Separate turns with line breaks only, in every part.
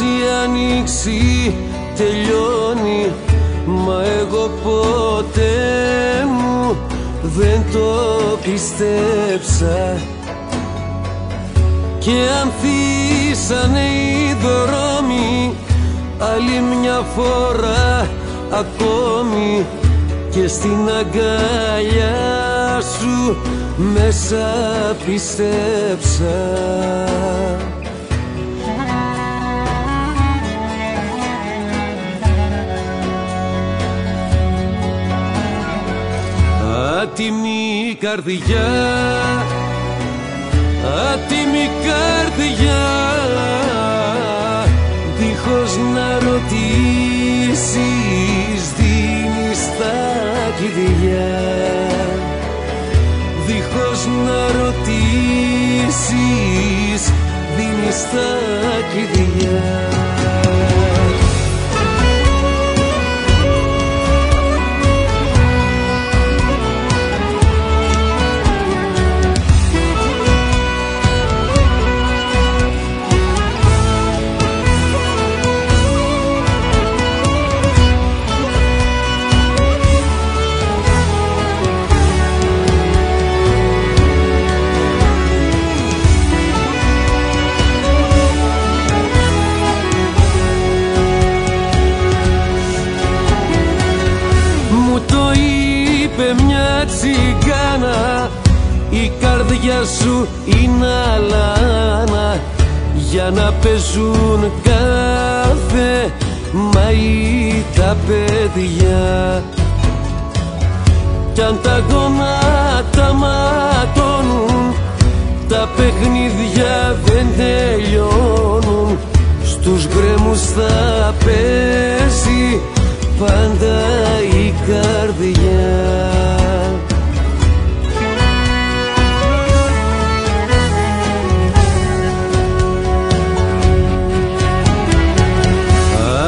η άνοιξη τελειώνει, μα εγώ ποτέ μου δεν το πιστέψα. Και ανθίσανε οι δρόμοι άλλη μια φορά ακόμη, και στην αγκαλιά σου μέσα πιστέψα. Άτιμη καρδιά, άτιμη καρδιά, δίχως να ρωτήσεις δίνεις τα κλειδιά. Δίχως να ρωτήσεις δίνεις τα κλειδιά. Μια τσιγκάνα, η καρδιά σου είναι αλάνα, για να παίζουν κάθε μαΐ τα παιδιά. Κι αν τα γόνατα ματώνουν, τα παιχνίδια δεν τελειώνουν, στους γκρέμους θα πέσει πάντα η καρδιά.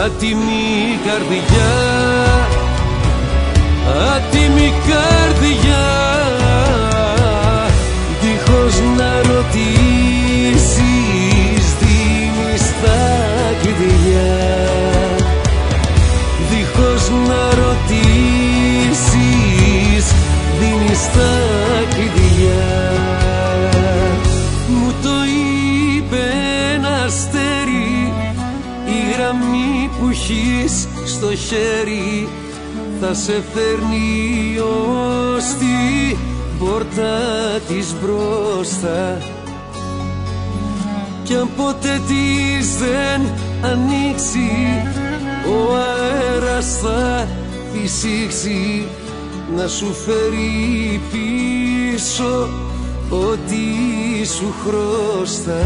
Άτιμη καρδιά, άτιμη καρδιά, δίχως να ρωτήσεις δίνεις τα κλειδιά. Δίχως να ρωτήσεις δίνεις τα κλειδιά. Μου το είπε ένα αστέρι, η γραμμή που έχεις στο χέρι θα σε φέρνει ως την πόρτα της μπροστά. Κι αν ποτέ της δεν ανοίξει, ο αέρας θα φυσήξει να σου φέρει πίσω ό,τι σου χρωστά.